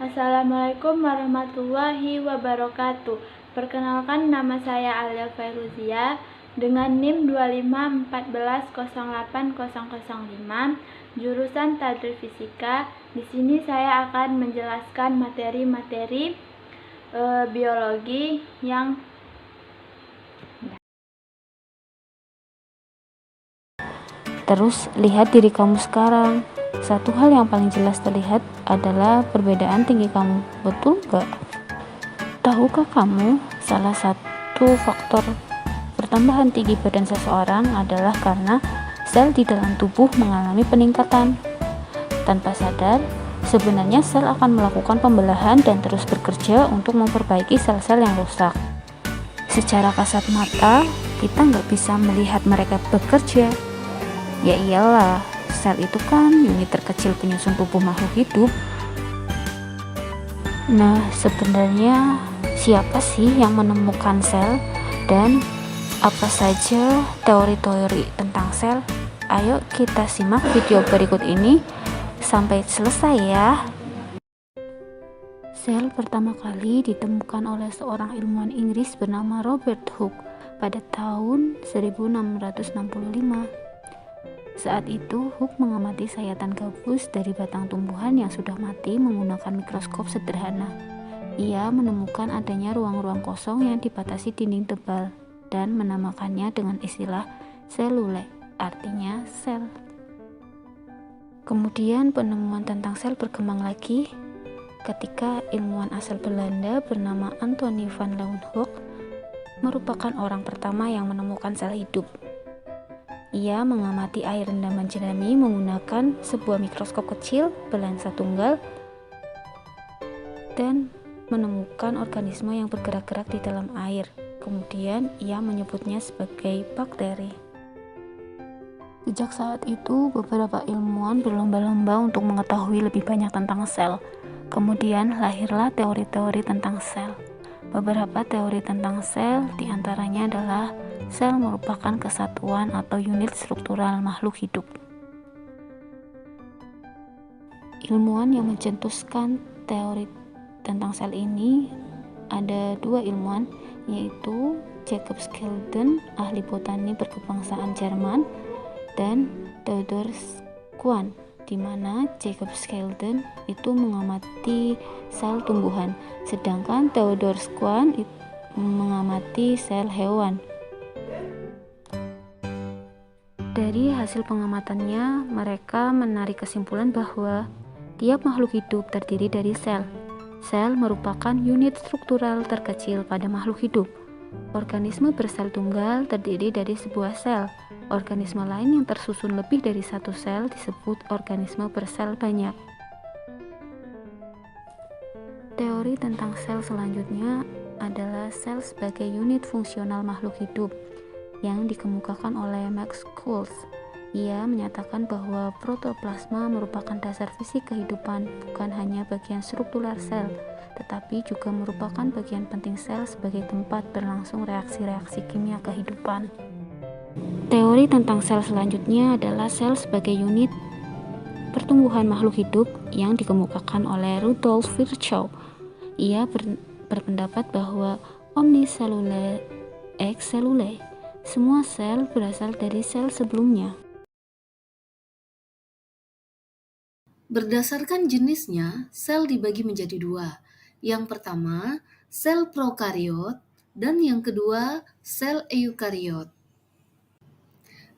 Assalamualaikum warahmatullahi wabarakatuh. Perkenalkan, nama saya Alia Fairuzia dengan NIM 251408005, jurusan Tadris Fisika. Di sini saya akan menjelaskan materi-materi biologi yang Terus lihat diri kamu sekarang. Satu hal yang paling jelas terlihat adalah perbedaan tinggi kamu. Betul gak? Tahukah kamu salah satu faktor pertambahan tinggi badan seseorang adalah karena sel di dalam tubuh mengalami peningkatan. Tanpa sadar, sebenarnya sel akan melakukan pembelahan dan terus bekerja untuk memperbaiki sel-sel yang rusak. Secara kasat mata, kita nggak bisa melihat mereka bekerja. Ya iyalah, sel itu kan unit terkecil penyusun tubuh makhluk hidup. Nah, sebenarnya siapa sih yang menemukan sel dan apa saja teori-teori tentang sel? Ayo kita simak video berikut ini sampai selesai ya. Sel pertama kali ditemukan oleh seorang ilmuwan Inggris bernama Robert Hooke pada tahun 1665. Saat itu, Hooke mengamati sayatan gabus dari batang tumbuhan yang sudah mati menggunakan mikroskop sederhana. Ia menemukan adanya ruang-ruang kosong yang dibatasi dinding tebal dan menamakannya dengan istilah selule, artinya sel. Kemudian penemuan tentang sel berkembang lagi ketika ilmuwan asal Belanda bernama Antonie van Leeuwenhoek merupakan orang pertama yang menemukan sel hidup. Ia mengamati air rendaman jerami menggunakan sebuah mikroskop kecil berlensa tunggal dan menemukan organisme yang bergerak-gerak di dalam air. Kemudian ia menyebutnya sebagai bakteri. Sejak saat itu, beberapa ilmuwan berlomba-lomba untuk mengetahui lebih banyak tentang sel. Kemudian lahirlah teori-teori tentang sel. Beberapa teori tentang sel diantaranya adalah sel merupakan kesatuan atau unit struktural makhluk hidup. Ilmuwan yang mencetuskan teori tentang sel ini ada dua ilmuwan, yaitu Jacob Schleiden, ahli botani berkebangsaan Jerman, dan Theodor Schwann, di mana Jacob Schleiden itu mengamati sel tumbuhan, sedangkan Theodor Schwann mengamati sel hewan. Dari hasil pengamatannya, mereka menarik kesimpulan bahwa tiap makhluk hidup terdiri dari sel. Sel merupakan unit struktural terkecil pada makhluk hidup. Organisme bersel tunggal terdiri dari sebuah sel. Organisme lain yang tersusun lebih dari satu sel disebut organisme bersel banyak. Teori tentang sel selanjutnya adalah sel sebagai unit fungsional makhluk hidup yang dikemukakan oleh Max Schulz. Ia menyatakan bahwa protoplasma merupakan dasar fisik kehidupan, bukan hanya bagian struktural sel, tetapi juga merupakan bagian penting sel sebagai tempat berlangsung reaksi-reaksi kimia kehidupan. Teori tentang sel selanjutnya adalah sel sebagai unit pertumbuhan makhluk hidup yang dikemukakan oleh Rudolf Virchow. Ia berpendapat bahwa omnicellular ex cellule, semua sel berasal dari sel sebelumnya. Berdasarkan jenisnya, sel dibagi menjadi dua. Yang pertama, sel prokariot, dan yang kedua, sel eukariot.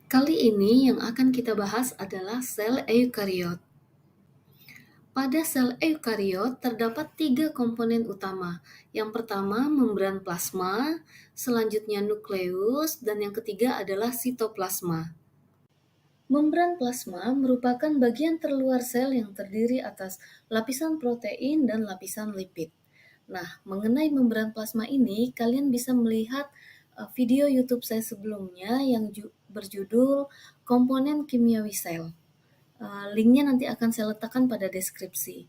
Kali ini yang akan kita bahas adalah sel eukariot. Pada sel eukariot terdapat 3 komponen utama. Yang pertama, membran plasma, selanjutnya nukleus, dan yang ketiga adalah sitoplasma. Membran plasma merupakan bagian terluar sel yang terdiri atas lapisan protein dan lapisan lipid. Nah, mengenai membran plasma ini, kalian bisa melihat video YouTube saya sebelumnya yang berjudul Komponen Kimiawi Sel. Linknya nanti akan saya letakkan pada deskripsi.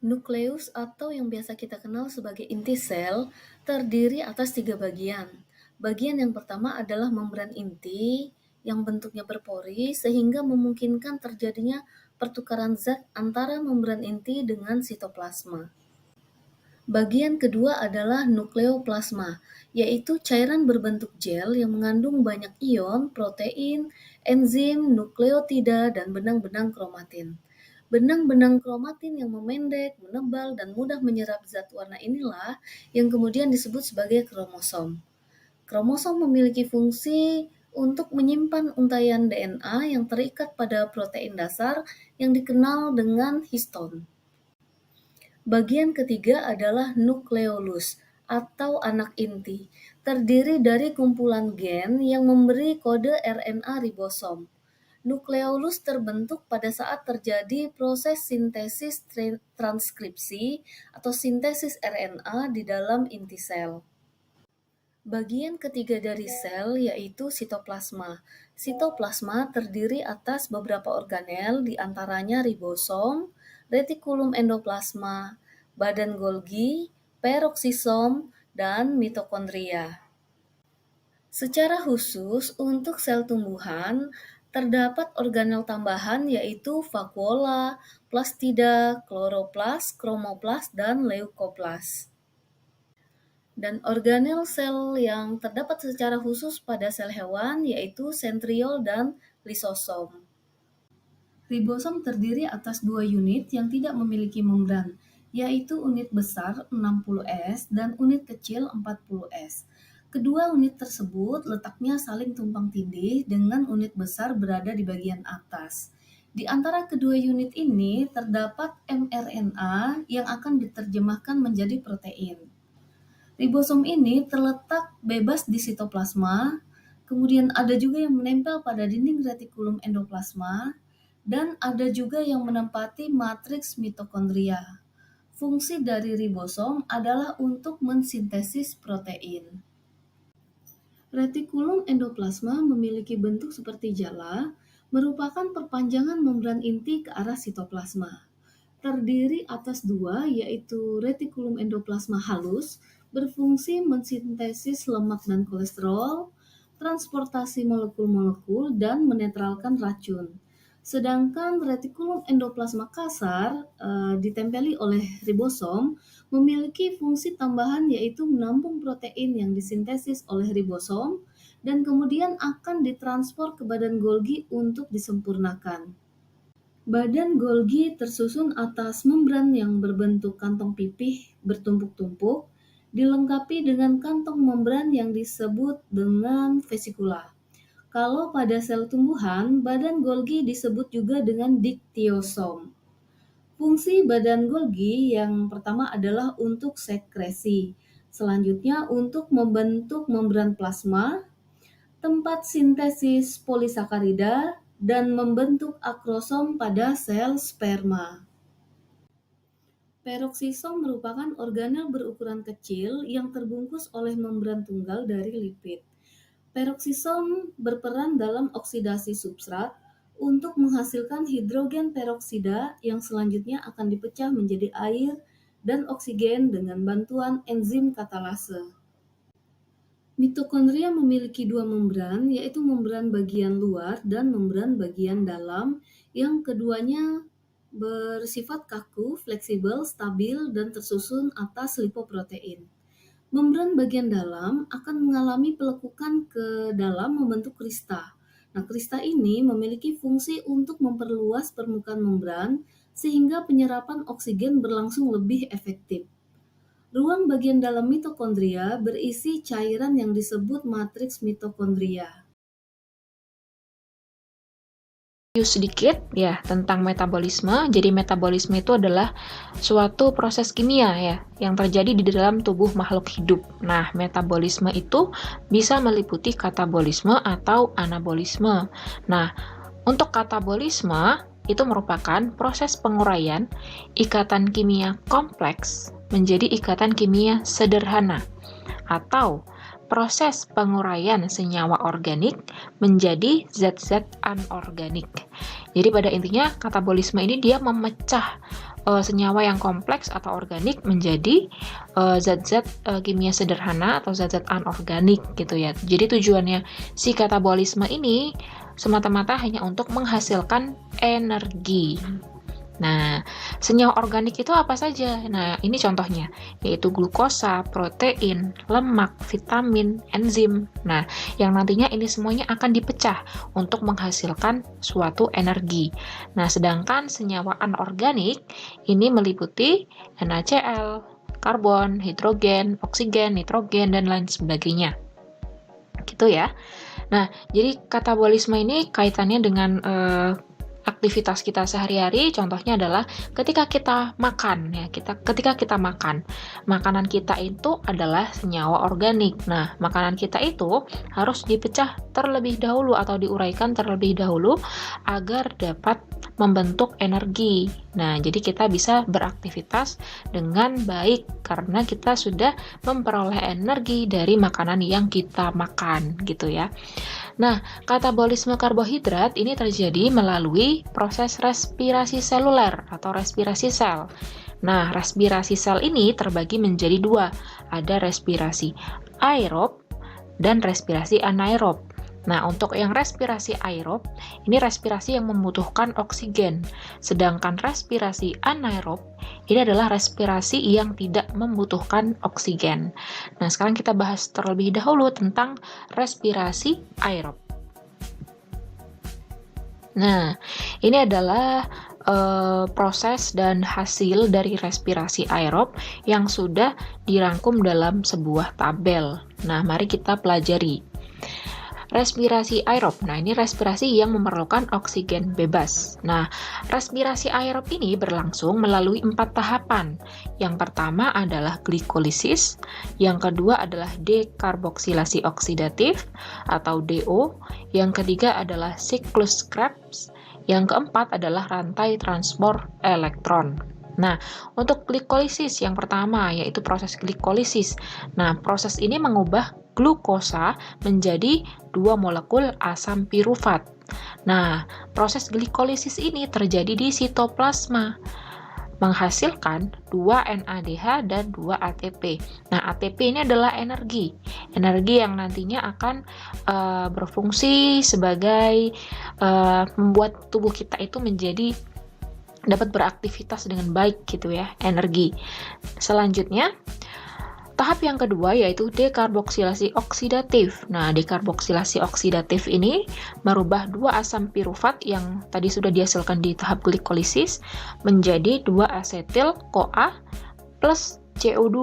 Nukleus atau yang biasa kita kenal sebagai inti sel terdiri atas 3 bagian. Bagian yang pertama adalah membran inti yang bentuknya berpori sehingga memungkinkan terjadinya pertukaran zat antara membran inti dengan sitoplasma. Bagian kedua adalah nukleoplasma, yaitu cairan berbentuk gel yang mengandung banyak ion, protein, enzim, nukleotida, dan benang-benang kromatin. Benang-benang kromatin yang memendek, menebal, dan mudah menyerap zat warna inilah yang kemudian disebut sebagai kromosom. Kromosom memiliki fungsi untuk menyimpan untaian DNA yang terikat pada protein dasar yang dikenal dengan histon. Bagian ketiga adalah nukleolus atau anak inti, terdiri dari kumpulan gen yang memberi kode RNA ribosom. Nukleolus terbentuk pada saat terjadi proses sintesis transkripsi atau sintesis RNA di dalam inti sel. Bagian ketiga dari sel yaitu sitoplasma. Sitoplasma terdiri atas beberapa organel, di antaranya ribosom, retikulum endoplasma, badan Golgi, peroksisom, dan mitokondria. Secara khusus untuk sel tumbuhan, terdapat organel tambahan yaitu vakuola, plastida, kloroplas, kromoplas, dan leukoplas. Dan organel sel yang terdapat secara khusus pada sel hewan yaitu sentriol dan lisosom. Ribosom terdiri atas dua unit yang tidak memiliki membran, yaitu unit besar 60S dan unit kecil 40S. Kedua unit tersebut letaknya saling tumpang tindih dengan unit besar berada di bagian atas. Di antara kedua unit ini terdapat mRNA yang akan diterjemahkan menjadi protein. Ribosom ini terletak bebas di sitoplasma, kemudian ada juga yang menempel pada dinding retikulum endoplasma, dan ada juga yang menempati matriks mitokondria. Fungsi dari ribosom adalah untuk mensintesis protein. Retikulum endoplasma memiliki bentuk seperti jala, merupakan perpanjangan membran inti ke arah sitoplasma. Terdiri atas dua, yaitu retikulum endoplasma halus, berfungsi mensintesis lemak dan kolesterol, transportasi molekul-molekul, dan menetralkan racun. Sedangkan retikulum endoplasma kasar ditempeli oleh ribosom memiliki fungsi tambahan yaitu menampung protein yang disintesis oleh ribosom dan kemudian akan ditransfer ke badan Golgi untuk disempurnakan. Badan Golgi tersusun atas membran yang berbentuk kantong pipih bertumpuk-tumpuk, dilengkapi dengan kantong membran yang disebut dengan vesikula. Kalau pada sel tumbuhan, badan Golgi disebut juga dengan diktiosom. Fungsi badan Golgi yang pertama adalah untuk sekresi, selanjutnya untuk membentuk membran plasma, tempat sintesis polisakarida, dan membentuk akrosom pada sel sperma. Peroksisom merupakan organel berukuran kecil yang terbungkus oleh membran tunggal dari lipid. Peroksisom berperan dalam oksidasi substrat untuk menghasilkan hidrogen peroksida yang selanjutnya akan dipecah menjadi air dan oksigen dengan bantuan enzim katalase. Mitokondria memiliki dua membran, yaitu membran bagian luar dan membran bagian dalam, yang keduanya bersifat kaku, fleksibel, stabil, dan tersusun atas lipoprotein. Membran bagian dalam akan mengalami pelekukan ke dalam membentuk krista. Nah, krista ini memiliki fungsi untuk memperluas permukaan membran sehingga penyerapan oksigen berlangsung lebih efektif. Ruang bagian dalam mitokondria berisi cairan yang disebut matriks mitokondria. Sedikit ya tentang metabolisme. Jadi metabolisme itu adalah suatu proses kimia ya yang terjadi di dalam tubuh makhluk hidup. Nah, metabolisme itu bisa meliputi katabolisme atau anabolisme. Nah, untuk katabolisme itu merupakan proses penguraian ikatan kimia kompleks menjadi ikatan kimia sederhana atau proses penguraian senyawa organik menjadi zat-zat anorganik. Jadi pada intinya katabolisme ini dia memecah senyawa yang kompleks atau organik menjadi zat-zat kimia sederhana atau zat-zat anorganik gitu ya. Jadi tujuannya si katabolisme ini semata-mata hanya untuk menghasilkan energi. Nah, senyawa organik itu apa saja? Nah, ini contohnya, yaitu glukosa, protein, lemak, vitamin, enzim. Nah, yang nantinya ini semuanya akan dipecah untuk menghasilkan suatu energi. Nah, sedangkan senyawa anorganik ini meliputi NaCl, karbon, hidrogen, oksigen, nitrogen, dan lain sebagainya. Gitu ya. Nah, jadi katabolisme ini kaitannya dengan aktivitas kita sehari-hari. Contohnya adalah ketika kita makan ya, ketika kita makan, makanan kita itu adalah senyawa organik. Nah, makanan kita itu harus dipecah terlebih dahulu atau diuraikan terlebih dahulu agar dapat membentuk energi. Nah, jadi kita bisa beraktivitas dengan baik karena kita sudah memperoleh energi dari makanan yang kita makan gitu ya. Nah, katabolisme karbohidrat ini terjadi melalui proses respirasi seluler atau respirasi sel. Nah, respirasi sel ini terbagi menjadi dua. Ada respirasi aerob dan respirasi anaerob. Nah, untuk yang respirasi aerob, ini respirasi yang membutuhkan oksigen. Sedangkan respirasi anaerob, ini adalah respirasi yang tidak membutuhkan oksigen. Nah, sekarang kita bahas terlebih dahulu tentang respirasi aerob. Nah, ini adalah proses dan hasil dari respirasi aerob yang sudah dirangkum dalam sebuah tabel. Nah, mari kita pelajari. Respirasi aerob. Nah, ini respirasi yang memerlukan oksigen bebas. Nah, respirasi aerob ini berlangsung melalui 4 tahapan. Yang pertama adalah glikolisis, yang kedua adalah dekarboksilasi oksidatif atau DO, yang ketiga adalah siklus Krebs, yang keempat adalah rantai transport elektron. Nah, untuk glikolisis yang pertama yaitu proses glikolisis. Nah, proses ini mengubah glukosa menjadi 2 molekul asam pirufat. Nah, proses glikolisis ini terjadi di sitoplasma, menghasilkan 2 NADH dan 2 ATP. Nah, ATP ini adalah energi yang nantinya akan berfungsi sebagai membuat tubuh kita itu menjadi dapat beraktivitas dengan baik gitu ya, energi. Selanjutnya, tahap yang kedua yaitu dekarboksilasi oksidatif. Nah, dekarboksilasi oksidatif ini merubah 2 asam pirufat yang tadi sudah dihasilkan di tahap glikolisis menjadi 2 asetil CoA plus CO2.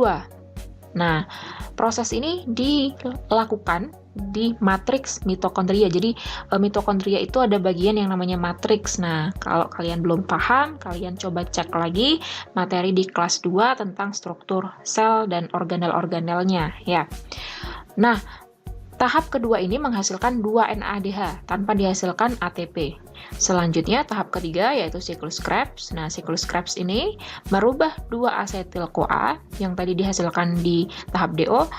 Nah, proses ini dilakukan di matriks mitokondria. Jadi mitokondria itu ada bagian yang namanya matriks. Nah, kalau kalian belum paham, kalian coba cek lagi materi di kelas 2 tentang struktur sel dan organel-organelnya ya. Nah, tahap kedua ini menghasilkan 2 NADH tanpa dihasilkan ATP. Selanjutnya tahap ketiga yaitu siklus Krebs. Nah, siklus Krebs ini merubah 2 asetil CoA yang tadi dihasilkan di tahap DO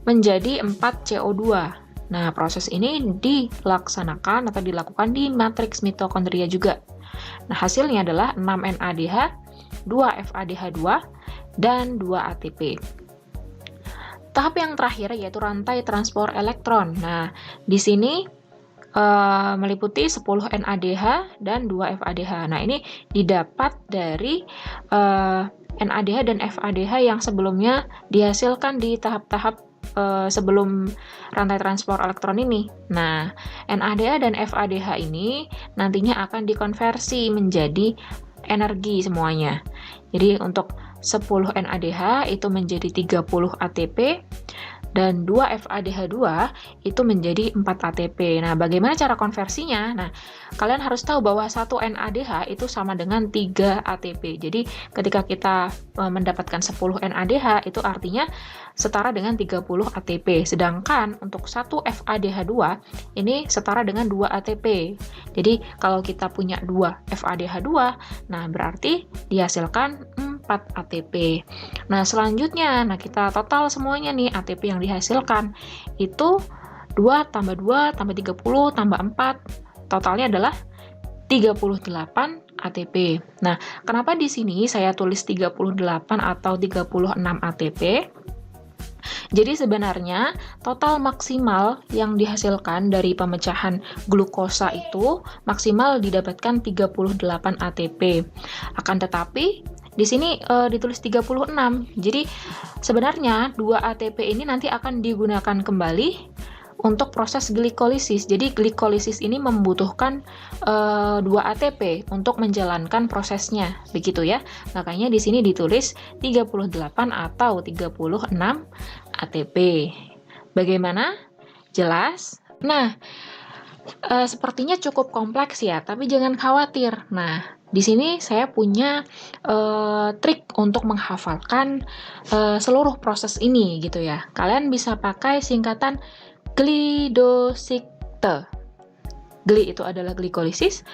menjadi 4 CO2. Nah, proses ini dilaksanakan atau dilakukan di matriks mitokondria juga. Nah, hasilnya adalah 6 NADH, 2 FADH2, dan 2 ATP. Tahap yang terakhir yaitu rantai transport elektron. Nah, di sini meliputi 10 NADH dan 2 FADH. Nah, ini didapat dari NADH dan FADH yang sebelumnya dihasilkan di tahap-tahap sebelum rantai transport elektron ini. Nah, NADH dan FADH ini nantinya akan dikonversi menjadi energi semuanya. Jadi untuk 10 NADH itu menjadi 30 ATP dan 2 FADH2 itu menjadi 4 ATP. Nah, bagaimana cara konversinya? Nah, kalian harus tahu bahwa 1 NADH itu sama dengan 3 ATP. Jadi, ketika kita mendapatkan 10 NADH, itu artinya setara dengan 30 ATP. Sedangkan untuk 1 FADH2, ini setara dengan 2 ATP. Jadi, kalau kita punya 2 FADH2, nah berarti dihasilkan 4 ATP. Nah, selanjutnya, kita total semuanya nih ATP yang dihasilkan itu 2 tambah 2 tambah 30 tambah 4, totalnya adalah 38 ATP. Nah, kenapa di sini saya tulis 38 atau 36 ATP? Jadi sebenarnya total maksimal yang dihasilkan dari pemecahan glukosa itu maksimal didapatkan 38 ATP. Akan tetapi di sini ditulis 36. Jadi sebenarnya 2 ATP ini nanti akan digunakan kembali untuk proses glikolisis. Jadi glikolisis ini membutuhkan 2 ATP untuk menjalankan prosesnya, begitu ya. Makanya di sini ditulis 38 atau 36 ATP. Bagaimana? Jelas? Nah, sepertinya cukup kompleks ya, tapi jangan khawatir. Nah, di sini saya punya trik untuk menghafalkan seluruh proses ini gitu ya. Kalian bisa pakai singkatan glidosikte. Gli itu adalah glikolisis,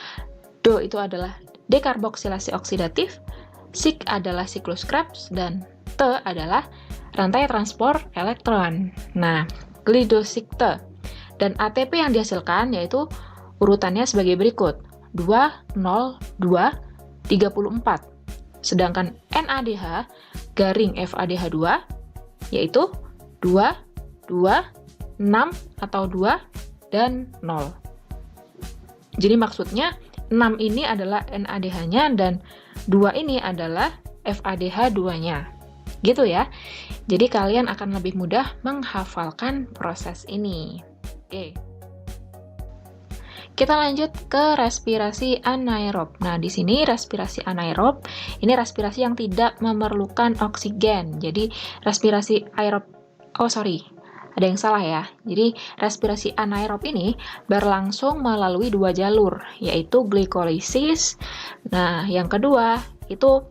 do itu adalah dekarboksilasi oksidatif, sik adalah siklus Krebs, dan T adalah rantai transport elektron. Nah, glidosikte. Dan ATP yang dihasilkan yaitu urutannya sebagai berikut. 2, 0, 2, 34. Sedangkan NADH garing FADH2 yaitu 2, 2, 6 atau 2 dan 0. Jadi maksudnya 6 ini adalah NADH-nya dan 2 ini adalah FADH2-nya. Gitu ya. Jadi kalian akan lebih mudah menghafalkan proses ini. Oke. Kita lanjut ke respirasi anaerob. Nah, di sini respirasi anaerob ini respirasi yang tidak memerlukan oksigen. Jadi respirasi aerob ada yang salah ya. Jadi respirasi anaerob ini berlangsung melalui 2 jalur, yaitu glikolisis. Nah, yang kedua itu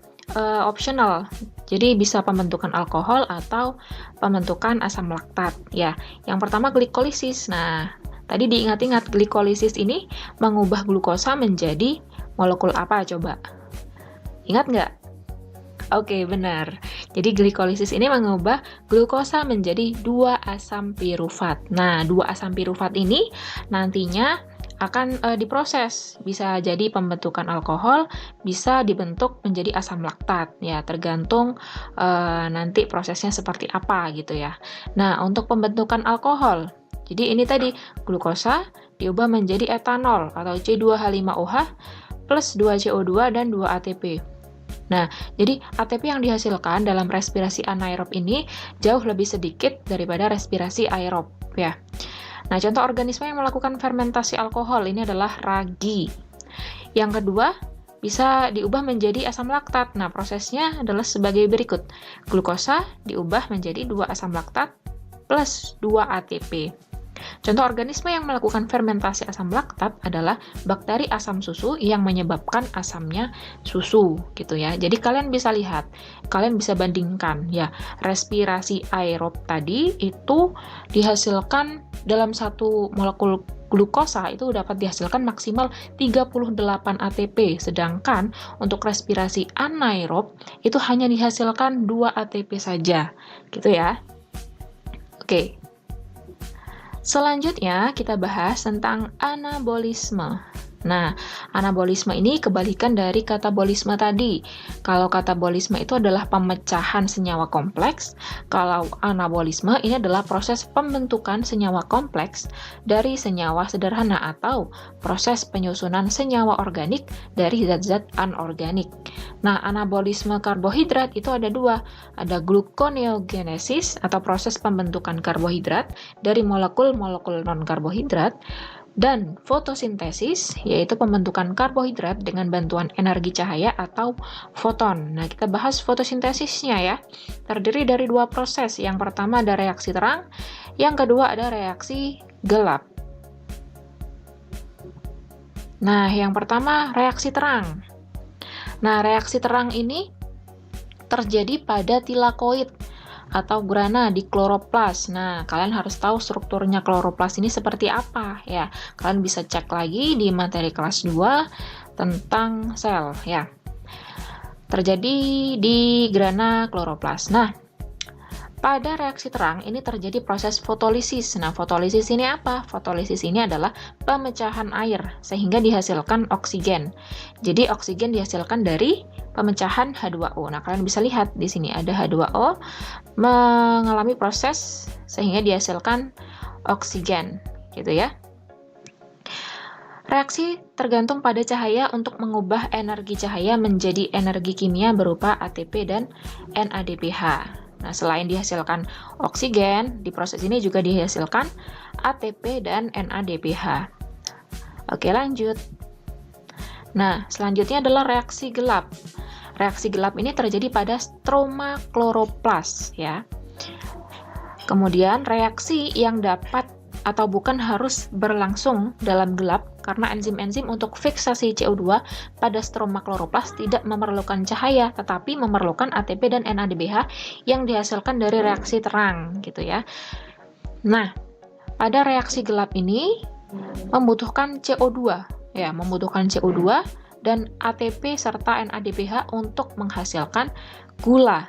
optional. Jadi bisa pembentukan alkohol atau pembentukan asam laktat ya. Yang pertama glikolisis. Nah, tadi diingat-ingat glikolisis ini mengubah glukosa menjadi molekul apa coba? Ingat nggak? Oke, benar. Jadi glikolisis ini mengubah glukosa menjadi 2 asam pirufat. Nah, 2 asam pirufat ini nantinya akan diproses. Bisa jadi pembentukan alkohol, bisa dibentuk menjadi asam laktat. Ya, tergantung nanti prosesnya seperti apa gitu ya. Nah, untuk pembentukan alkohol, jadi ini tadi glukosa diubah menjadi etanol atau C2H5OH plus 2CO2 dan 2 ATP. Nah, jadi ATP yang dihasilkan dalam respirasi anaerob ini jauh lebih sedikit daripada respirasi aerob ya. Nah, contoh organisme yang melakukan fermentasi alkohol ini adalah ragi. Yang kedua, bisa diubah menjadi asam laktat. Nah, prosesnya adalah sebagai berikut. Glukosa diubah menjadi 2 asam laktat plus 2 ATP. Contoh organisme yang melakukan fermentasi asam laktat adalah bakteri asam susu yang menyebabkan asamnya susu gitu ya. Jadi kalian bisa lihat, kalian bisa bandingkan ya, respirasi aerob tadi itu dihasilkan dalam satu molekul glukosa itu dapat dihasilkan maksimal 38 ATP, sedangkan untuk respirasi anaerob itu hanya dihasilkan 2 ATP saja gitu ya. Oke. Selanjutnya kita bahas tentang anabolisme. Nah, anabolisme ini kebalikan dari katabolisme tadi. Kalau katabolisme itu adalah pemecahan senyawa kompleks, kalau anabolisme ini adalah proses pembentukan senyawa kompleks dari senyawa sederhana atau proses penyusunan senyawa organik dari zat-zat anorganik. Nah, anabolisme karbohidrat itu ada 2. Ada gluconeogenesis atau proses pembentukan karbohidrat dari molekul-molekul non-karbohidrat, dan fotosintesis, yaitu pembentukan karbohidrat dengan bantuan energi cahaya atau foton. Nah, kita bahas fotosintesisnya ya. Terdiri dari 2 proses. Yang pertama ada reaksi terang, yang kedua ada reaksi gelap. Nah, yang pertama reaksi terang. Nah, reaksi terang ini terjadi pada tilakoid atau grana di kloroplas. Nah, kalian harus tahu strukturnya kloroplas ini seperti apa ya. Kalian bisa cek lagi di materi kelas 2 tentang sel ya. Terjadi di grana kloroplas. Nah, Pada reaksi terang ini terjadi proses fotolisis. Nah, fotolisis ini apa? Fotolisis ini adalah pemecahan air sehingga dihasilkan oksigen. Jadi oksigen dihasilkan dari pemecahan H2O. Nah, kalian bisa lihat di sini ada H2O mengalami proses sehingga dihasilkan oksigen, gitu ya. Reaksi tergantung pada cahaya untuk mengubah energi cahaya menjadi energi kimia berupa ATP dan NADPH. Nah, selain dihasilkan oksigen, di proses ini juga dihasilkan ATP dan NADPH. Oke, lanjut. Nah, selanjutnya adalah reaksi gelap. Reaksi gelap ini terjadi pada stroma kloroplas, ya. Kemudian, reaksi yang dapat atau bukan harus berlangsung dalam gelap karena enzim-enzim untuk fiksasi CO2 pada stroma kloroplas tidak memerlukan cahaya tetapi memerlukan ATP dan NADPH yang dihasilkan dari reaksi terang, gitu ya. Nah, pada reaksi gelap ini membutuhkan CO2 ya, membutuhkan CO2 dan ATP serta NADPH untuk menghasilkan gula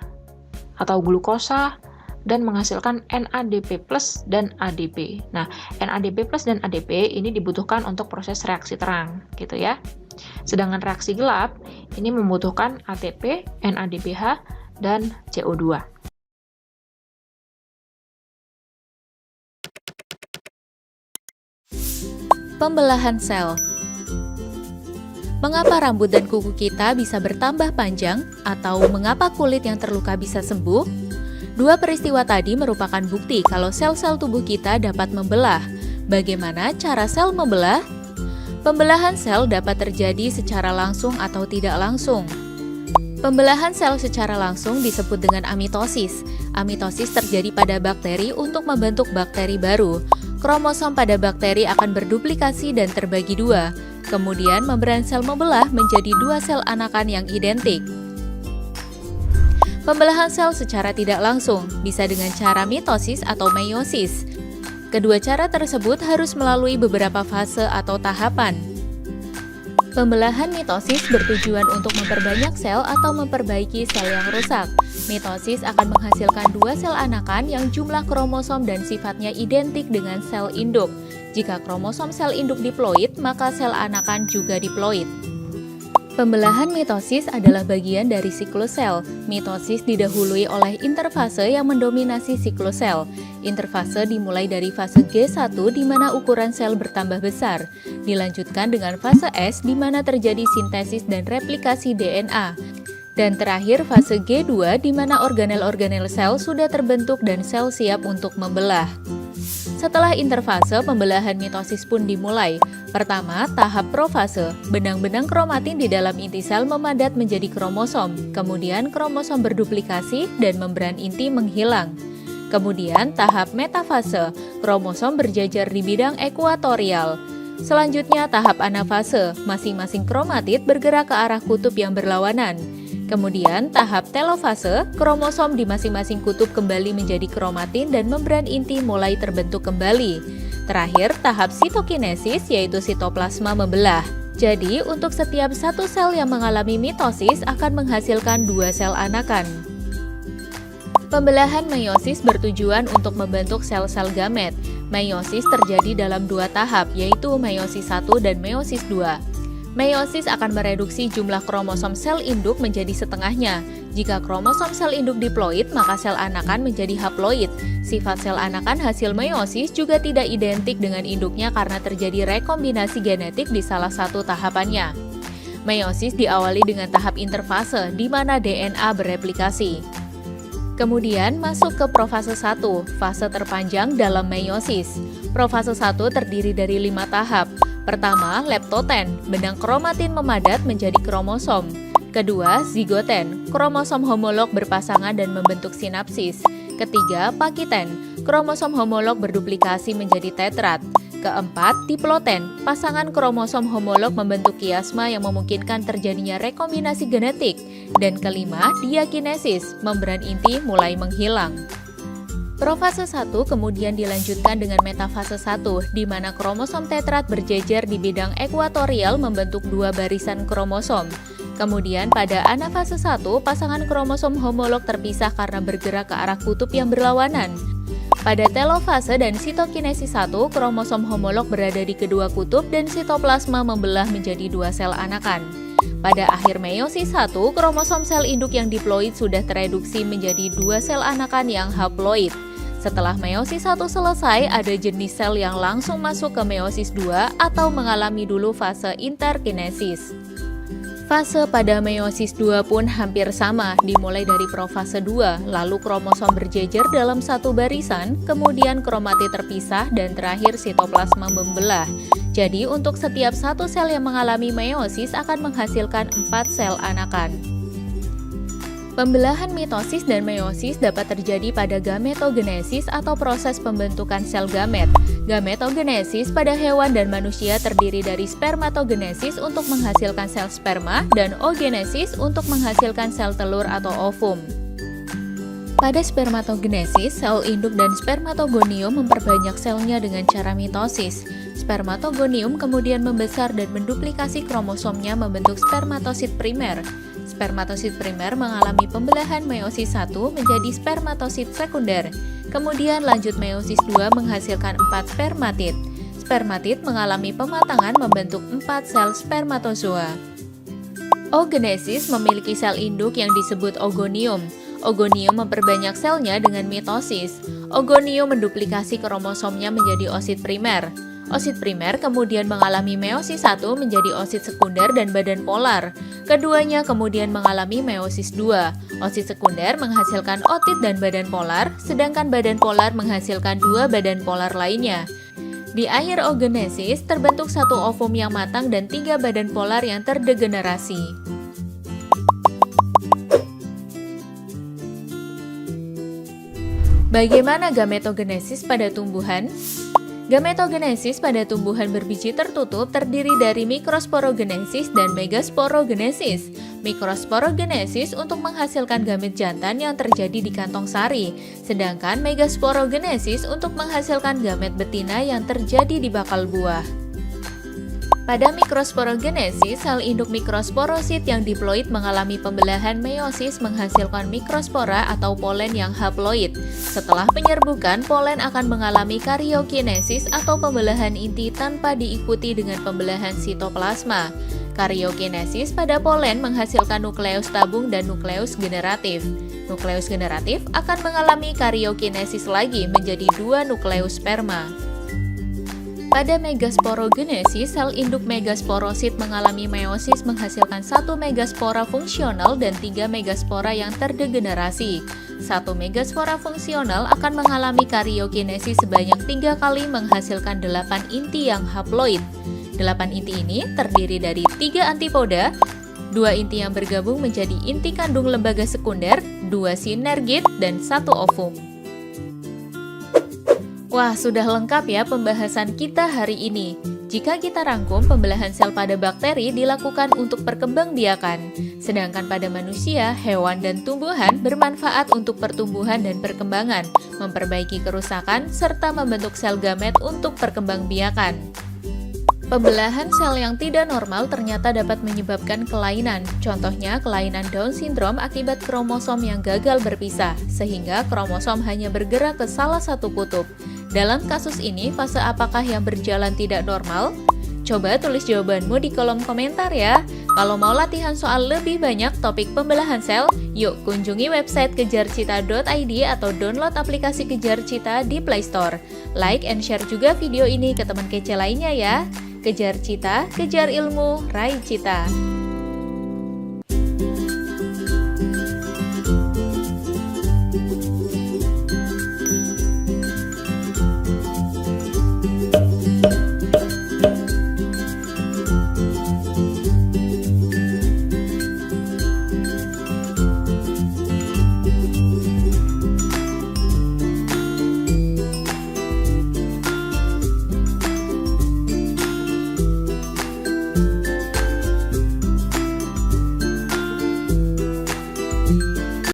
atau glukosa dan menghasilkan NADP+ dan ADP. Nah, NADP+ dan ADP ini dibutuhkan untuk proses reaksi terang, gitu ya. Sedangkan reaksi gelap ini membutuhkan ATP, NADPH, dan CO2. Pembelahan sel. Mengapa rambut dan kuku kita bisa bertambah panjang atau mengapa kulit yang terluka bisa sembuh? Dua peristiwa tadi merupakan bukti kalau sel-sel tubuh kita dapat membelah. Bagaimana cara sel membelah? Pembelahan sel dapat terjadi secara langsung atau tidak langsung. Pembelahan sel secara langsung disebut dengan amitosis. Amitosis terjadi pada bakteri untuk membentuk bakteri baru. Kromosom pada bakteri akan berduplikasi dan terbagi dua. Kemudian membran sel membelah menjadi dua sel anakan yang identik. Pembelahan sel secara tidak langsung bisa dengan cara mitosis atau meiosis. Kedua cara tersebut harus melalui beberapa fase atau tahapan. Pembelahan mitosis bertujuan untuk memperbanyak sel atau memperbaiki sel yang rusak. Mitosis akan menghasilkan dua sel anakan yang jumlah kromosom dan sifatnya identik dengan sel induk. Jika kromosom sel induk diploid, maka sel anakan juga diploid. Pembelahan mitosis adalah bagian dari siklus sel. Mitosis didahului oleh interfase yang mendominasi siklus sel. Interfase dimulai dari fase G1 di mana ukuran sel bertambah besar. Dilanjutkan dengan fase S di mana terjadi sintesis dan replikasi DNA. Dan terakhir fase G2 di mana organel-organel sel sudah terbentuk dan sel siap untuk membelah. Setelah interfase, pembelahan mitosis pun dimulai. Pertama, tahap profase. Benang-benang kromatin di dalam inti sel memadat menjadi kromosom. Kemudian kromosom berduplikasi dan membran inti menghilang. Kemudian tahap metafase. Kromosom berjajar di bidang ekuatorial. Selanjutnya tahap anafase. Masing-masing kromatid bergerak ke arah kutub yang berlawanan. Kemudian tahap telofase, kromosom di masing-masing kutub kembali menjadi kromatin dan membran inti mulai terbentuk kembali. Terakhir, tahap sitokinesis yaitu sitoplasma membelah. Jadi, untuk setiap satu sel yang mengalami mitosis akan menghasilkan dua sel anakan. Pembelahan meiosis bertujuan untuk membentuk sel-sel gamet. Meiosis terjadi dalam dua tahap, yaitu meiosis 1 dan meiosis 2. Meiosis akan mereduksi jumlah kromosom sel induk menjadi setengahnya. Jika kromosom sel induk diploid, maka sel anakan menjadi haploid. Sifat sel anakan hasil meiosis juga tidak identik dengan induknya karena terjadi rekombinasi genetik di salah satu tahapannya. Meiosis diawali dengan tahap interfase, di mana DNA bereplikasi. Kemudian masuk ke profase 1, fase terpanjang dalam meiosis. Profase 1 terdiri dari 5 tahap. Pertama, leptoten, benang kromatin memadat menjadi kromosom. Kedua, zigoten, kromosom homolog berpasangan dan membentuk sinapsis. Ketiga, pakiten, kromosom homolog berduplikasi menjadi tetrat. Keempat, diploten, pasangan kromosom homolog membentuk kiasma yang memungkinkan terjadinya rekombinasi genetik. Dan kelima, diakinesis, membran inti mulai menghilang. Profase 1 kemudian dilanjutkan dengan metafase 1, di mana kromosom tetrat berjejer di bidang ekuatorial membentuk dua barisan kromosom. Kemudian pada anafase 1, pasangan kromosom homolog terpisah karena bergerak ke arah kutub yang berlawanan. Pada telofase dan sitokinesis 1, kromosom homolog berada di kedua kutub dan sitoplasma membelah menjadi 2 sel anakan. Pada akhir meiosis 1, kromosom sel induk yang diploid sudah tereduksi menjadi 2 sel anakan yang haploid. Setelah meiosis 1 selesai, ada jenis sel yang langsung masuk ke meiosis 2 atau mengalami dulu fase interkinesis. Fase pada meiosis 2 pun hampir sama, dimulai dari profase 2, lalu kromosom berjejer dalam satu barisan, kemudian kromatid terpisah, dan terakhir sitoplasma membelah. Jadi untuk setiap satu sel yang mengalami meiosis akan menghasilkan 4 sel anakan. Pembelahan mitosis dan meiosis dapat terjadi pada gametogenesis atau proses pembentukan sel gamet. Gametogenesis pada hewan dan manusia terdiri dari spermatogenesis untuk menghasilkan sel sperma dan oogenesis untuk menghasilkan sel telur atau ovum. Pada spermatogenesis, sel induk dan spermatogonium memperbanyak selnya dengan cara mitosis. Spermatogonium kemudian membesar dan menduplikasi kromosomnya membentuk spermatosit primer. Spermatosit primer mengalami pembelahan meiosis 1 menjadi spermatosit sekunder. Kemudian lanjut meiosis 2 menghasilkan 4 spermatid. Spermatid mengalami pematangan membentuk 4 sel spermatozoa. Oogenesis memiliki sel induk yang disebut ogonium. Ogonium memperbanyak selnya dengan mitosis. Ogonium menduplikasi kromosomnya menjadi oosit primer. Oosit primer kemudian mengalami meiosis 1 menjadi oosit sekunder dan badan polar. Keduanya kemudian mengalami meiosis 2. Oosit sekunder menghasilkan ootit dan badan polar, sedangkan badan polar menghasilkan 2 badan polar lainnya. Di akhir oogenesis terbentuk 1 ovum yang matang dan 3 badan polar yang terdegenerasi. Bagaimana gametogenesis pada tumbuhan? Gametogenesis pada tumbuhan berbiji tertutup terdiri dari mikrosporogenesis dan megasporogenesis. Mikrosporogenesis untuk menghasilkan gamet jantan yang terjadi di kantong sari, sedangkan megasporogenesis untuk menghasilkan gamet betina yang terjadi di bakal buah. Pada mikrosporogenesis, sel induk mikrosporosit yang diploid mengalami pembelahan meiosis menghasilkan mikrospora atau polen yang haploid. Setelah penyerbukan, polen akan mengalami karyokinesis atau pembelahan inti tanpa diikuti dengan pembelahan sitoplasma. Karyokinesis pada polen menghasilkan nukleus tabung dan nukleus generatif. Nukleus generatif akan mengalami karyokinesis lagi menjadi 2 nukleus sperma. Pada megasporogenesis, sel induk megasporosit mengalami meiosis menghasilkan 1 megaspora fungsional dan 3 megaspora yang terdegenerasi. 1 megaspora fungsional akan mengalami karyokinesis sebanyak 3 kali menghasilkan 8 inti yang haploid. 8 inti ini terdiri dari 3 antipoda, 2 inti yang bergabung menjadi inti kandung lembaga sekunder, 2 sinergit, dan 1 ovum. Wah, sudah lengkap ya pembahasan kita hari ini. Jika kita rangkum, pembelahan sel pada bakteri dilakukan untuk perkembangbiakan, sedangkan pada manusia, hewan, dan tumbuhan bermanfaat untuk pertumbuhan dan perkembangan, memperbaiki kerusakan, serta membentuk sel gamet untuk perkembangbiakan. Pembelahan sel yang tidak normal ternyata dapat menyebabkan kelainan. Contohnya, kelainan Down syndrome akibat kromosom yang gagal berpisah, sehingga kromosom hanya bergerak ke salah satu kutub. Dalam kasus ini, fase apakah yang berjalan tidak normal? Coba tulis jawabanmu di kolom komentar ya. Kalau mau latihan soal lebih banyak topik pembelahan sel, yuk kunjungi website kejarcita.id atau download aplikasi Kejar Cita di Play Store. Like and share juga video ini ke teman kece lainnya ya. Kejar Cita, kejar ilmu, raih cita.